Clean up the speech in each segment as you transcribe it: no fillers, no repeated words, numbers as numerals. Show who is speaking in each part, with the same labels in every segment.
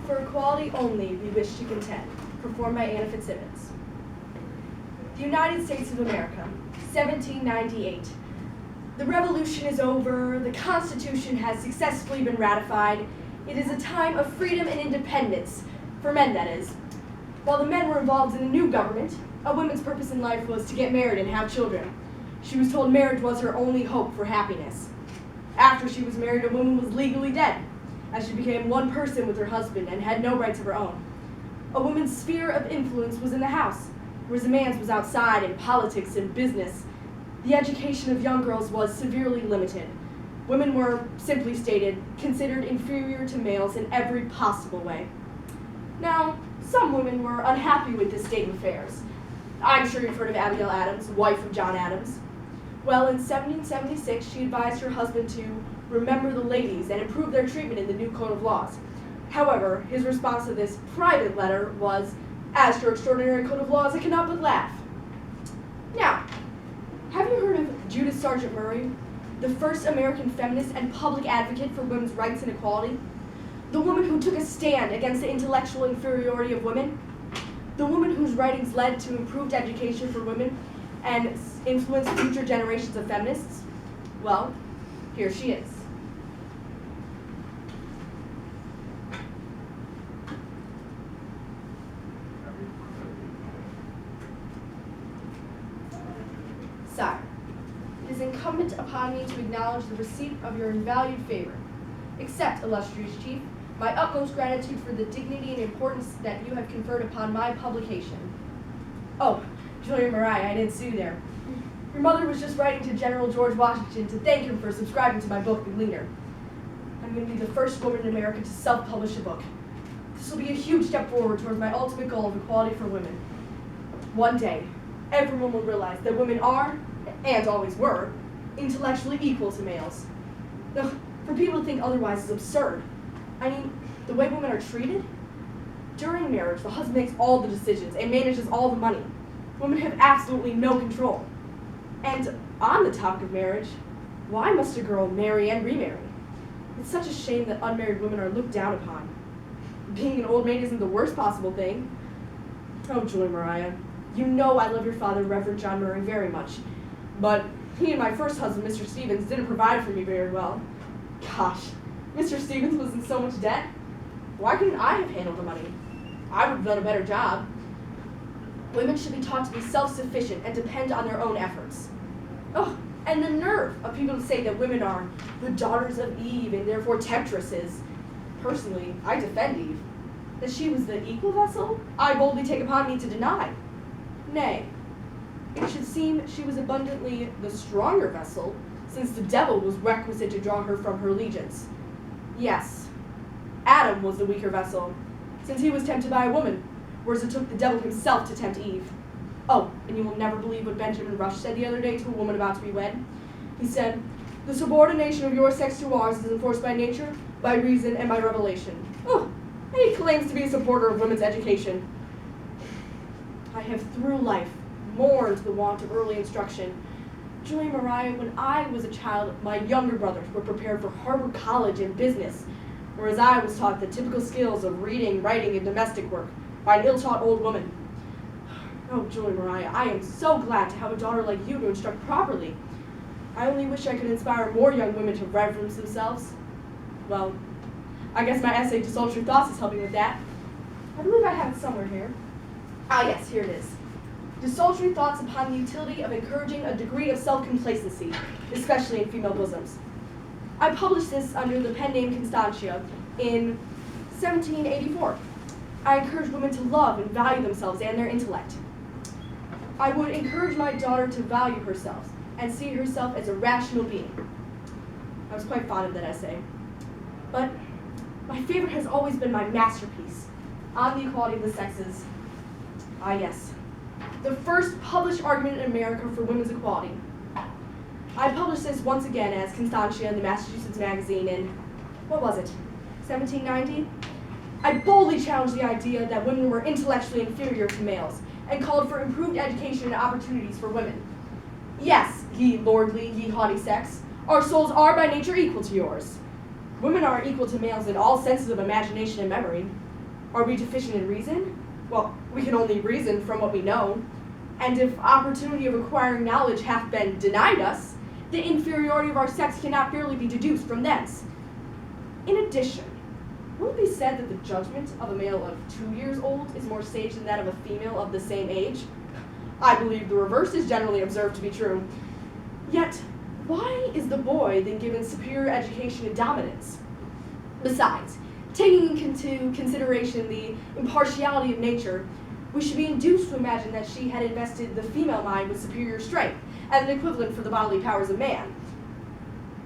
Speaker 1: For equality only we wish to contend. Performed by Anna Fitzsimmons. The United States of America, 1798. The revolution is over, the Constitution has successfully been ratified. It is a time of freedom and independence, for men that is. While the men were involved in the new government, a woman's purpose in life was to get married and have children. She was told marriage was her only hope for happiness. After she was married, a woman was legally dead, as she became one person with her husband and had no rights of her own. A woman's sphere of influence was in the house, whereas a man's was outside in politics and business. The education of young girls was severely limited. Women were, simply stated, considered inferior to males in every possible way. Now, some women were unhappy with this state of affairs. I'm sure you've heard of Abigail Adams, wife of John Adams. Well, in 1776, she advised her husband to remember the ladies and improve their treatment in the new code of laws. However, his response to this private letter was, "As to your extraordinary code of laws, I cannot but laugh." Now, have you heard of Judith Sargent Murray, the first American feminist and public advocate for women's rights and equality? The woman who took a stand against the intellectual inferiority of women? The woman whose writings led to improved education for women and influenced future generations of feminists? Well, here she is. Sire, it is incumbent upon me to acknowledge the receipt of your invalued favor. Accept, illustrious chief, my utmost gratitude for the dignity and importance that you have conferred upon my publication. Oh, Julia Mariah, I didn't see you there. Your mother was just writing to General George Washington to thank him for subscribing to my book, The Gleaner. I'm going to be the first woman in America to self-publish a book. This will be a huge step forward towards my ultimate goal of equality for women. One day, everyone will realize that women are, and always were, intellectually equal to males. Now, for people to think otherwise is absurd. I mean, the way women are treated? During marriage, the husband makes all the decisions and manages all the money. Women have absolutely no control. And on the topic of marriage, why must a girl marry and remarry? It's such a shame that unmarried women are looked down upon. Being an old maid isn't the worst possible thing. Oh, Julia Mariah, you know I love your father, Reverend John Murray, very much. But he and my first husband, Mr. Stevens, didn't provide for me very well. Gosh, Mr. Stevens was in so much debt. Why couldn't I have handled the money? I would have done a better job. Women should be taught to be self-sufficient and depend on their own efforts. Oh, and the nerve of people to say that women are the daughters of Eve and therefore temptresses. Personally, I defend Eve. That she was the equal vessel, I boldly take upon me to deny. Nay, it should seem she was abundantly the stronger vessel, since the devil was requisite to draw her from her allegiance. Yes, Adam was the weaker vessel, since he was tempted by a woman, whereas it took the devil himself to tempt Eve. Oh, and you will never believe what Benjamin Rush said the other day to a woman about to be wed. He said, "The subordination of your sex to ours is enforced by nature, by reason, and by revelation." Oh, and he claims to be a supporter of women's education. I have through life mourned the want of early instruction. Julia Mariah, when I was a child, my younger brothers were prepared for Harvard College and business, whereas I was taught the typical skills of reading, writing, and domestic work by an ill-taught old woman. Oh, Julia Mariah, I am so glad to have a daughter like you to instruct properly. I only wish I could inspire more young women to reverence themselves. Well, I guess my essay, Desultory Thoughts, is helping with that. I believe I have it somewhere here. Ah, yes, here it is. Desultory Thoughts upon the utility of encouraging a degree of self-complacency, especially in female bosoms. I published this under the pen name Constantia in 1784. I encourage women to love and value themselves and their intellect. I would encourage my daughter to value herself and see herself as a rational being. I was quite fond of that essay. But my favorite has always been my masterpiece, On the Equality of the Sexes. Ah, yes. The first published argument in America for women's equality. I published this once again as Constantia in the Massachusetts Magazine in, what was it, 1790? I boldly challenged the idea that women were intellectually inferior to males and called for improved education and opportunities for women. Yes, ye lordly, ye haughty sex, our souls are by nature equal to yours. Women are equal to males in all senses of imagination and memory. Are we deficient in reason? Well, we can only reason from what we know. And if opportunity of acquiring knowledge hath been denied us, the inferiority of our sex cannot fairly be deduced from thence. In addition, will it be said that the judgment of a male of 2 years old is more sage than that of a female of the same age? I believe the reverse is generally observed to be true. Yet, why is the boy then given superior education and dominance? Besides, taking into consideration the impartiality of nature, we should be induced to imagine that she had invested the female mind with superior strength, as an equivalent for the bodily powers of man.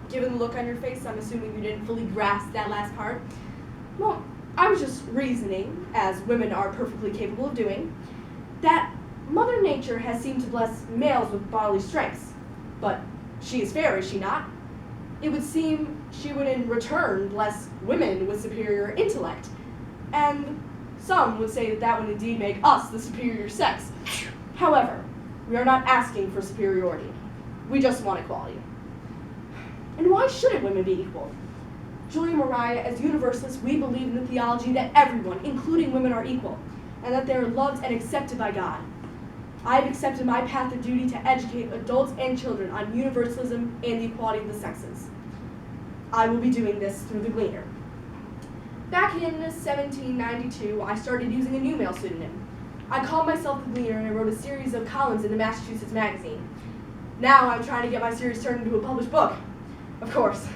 Speaker 1: Given the look on your face, I'm assuming you didn't fully grasp that last part. Well, I was just reasoning, as women are perfectly capable of doing, that Mother Nature has seemed to bless males with bodily strengths. But she is fair, is she not? It would seem she would in return bless women with superior intellect. And some would say that that would indeed make us the superior sex. However, we are not asking for superiority. We just want equality. And why shouldn't women be equal? Julia Mariah, as universalists, we believe in the theology that everyone, including women, are equal, and that they are loved and accepted by God. I have accepted my path of duty to educate adults and children on universalism and the equality of the sexes. I will be doing this through the Gleaner. Back in 1792, I started using a new male pseudonym. I called myself the Gleaner, and I wrote a series of columns in the Massachusetts Magazine. Now I'm trying to get my series turned into a published book. Of course,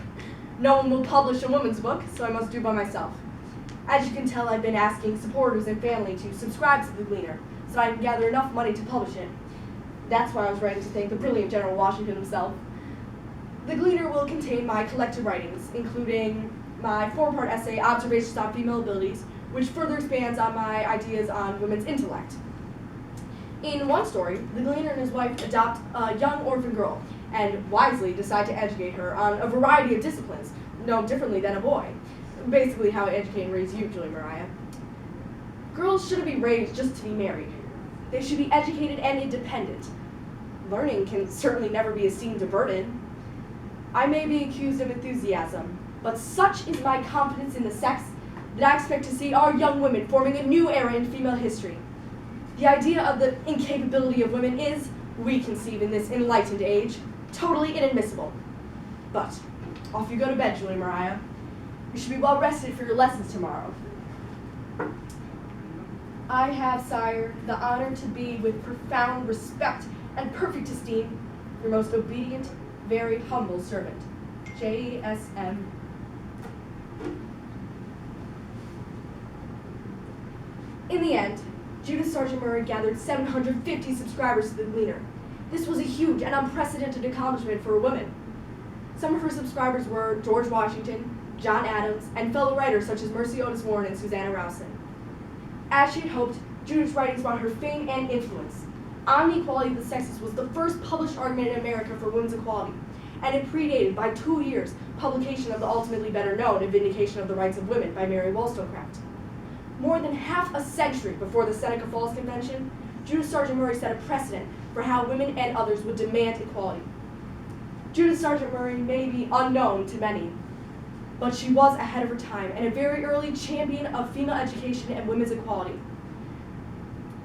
Speaker 1: no one will publish a woman's book, so I must do it by myself. As you can tell, I've been asking supporters and family to subscribe to the Gleaner, so I can gather enough money to publish it. That's why I was writing to thank the brilliant General Washington himself. The Gleaner will contain my collected writings, including my 4-part essay, Observations on Female Abilities, which further expands on my ideas on women's intellect. In one story, the Gleaner and his wife adopt a young orphan girl, and wisely decide to educate her on a variety of disciplines, no differently than a boy. Basically how I educate and raise you, Julia Mariah. Girls shouldn't be raised just to be married. They should be educated and independent. Learning can certainly never be esteemed a burden. I may be accused of enthusiasm, but such is my confidence in the sex that I expect to see our young women forming a new era in female history. The idea of the incapability of women is, we conceive in this enlightened age, totally inadmissible. But off you go to bed, Julia Mariah. You should be well rested for your lessons tomorrow. I have, sire, the honor to be, with profound respect and perfect esteem, your most obedient, very humble servant, J.S.M. In the end, Judith Sargent Murray gathered 750 subscribers to the Gleaner. This was a huge and unprecedented accomplishment for a woman. Some of her subscribers were George Washington, John Adams, and fellow writers such as Mercy Otis Warren and Susanna Rowson. As she had hoped, Judith's writings brought her fame and influence. On the Equality of the Sexes was the first published argument in America for women's equality, and it predated by 2 years publication of the ultimately better known A Vindication of the Rights of Women by Mary Wollstonecraft. More than half a century before the Seneca Falls Convention, Judith Sargent Murray set a precedent for how women and others would demand equality. Judith Sargent Murray may be unknown to many, but she was ahead of her time and a very early champion of female education and women's equality.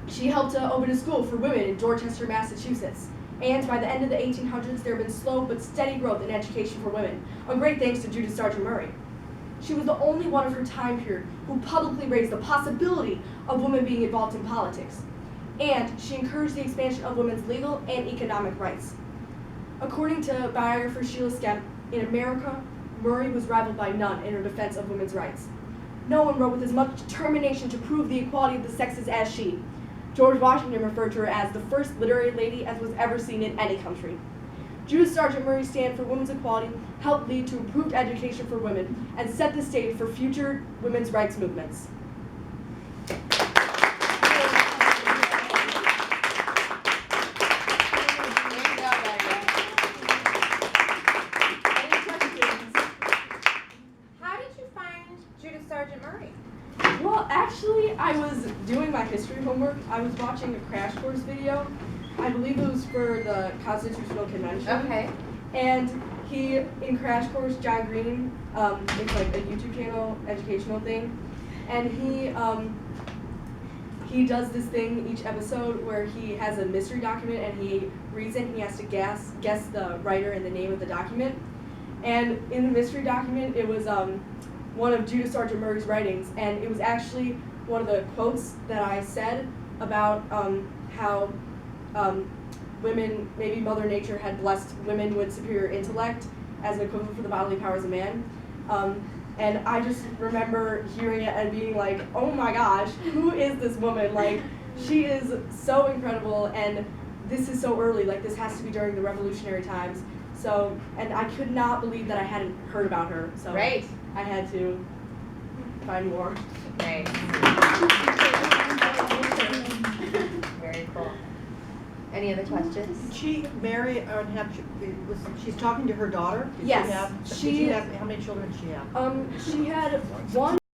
Speaker 1: She helped to open a school for women in Dorchester, Massachusetts, and by the end of the 1800s, there had been slow but steady growth in education for women, a great thanks to Judith Sargent Murray. She was the only one of her time period who publicly raised the possibility of women being involved in politics, and she encouraged the expansion of women's legal and economic rights. According to biographer Sheila Skemp, in America, Murray was rivaled by none in her defense of women's rights. No one wrote with as much determination to prove the equality of the sexes as she. George Washington referred to her as the first literary lady as was ever seen in any country. Judith Sargent Murray's stand for women's equality helped lead to improved education for women and set the stage for future women's rights movements.
Speaker 2: How did you find Judith Sargent Murray?
Speaker 1: Well, actually, I was doing my history homework. I was watching a crash course video. I believe it was for the Constitutional Convention.
Speaker 2: Okay.
Speaker 1: And in Crash Course, John Green, it's like a YouTube channel, educational thing. and he does this thing each episode where he has a mystery document and he reads it and he has to guess the writer and the name of the document. And in the mystery document, it was one of Judith Sargent Murray's writings, and it was actually one of the quotes that I said about how women, maybe Mother Nature had blessed women with superior intellect as an equivalent for the bodily powers of man. And I just remember hearing it and being like, oh my gosh, who is this woman? Like, she is so incredible, and this is so early, like this has to be during the revolutionary times. So, and I could not believe that I hadn't heard about her, so
Speaker 2: Right.
Speaker 1: I had to find more.
Speaker 2: Right. Very cool. Any other questions?
Speaker 3: Did she marry or she's talking to her daughter? Did
Speaker 1: Yes,
Speaker 3: Did
Speaker 1: she-
Speaker 3: she have, how many children did she have?
Speaker 1: She had one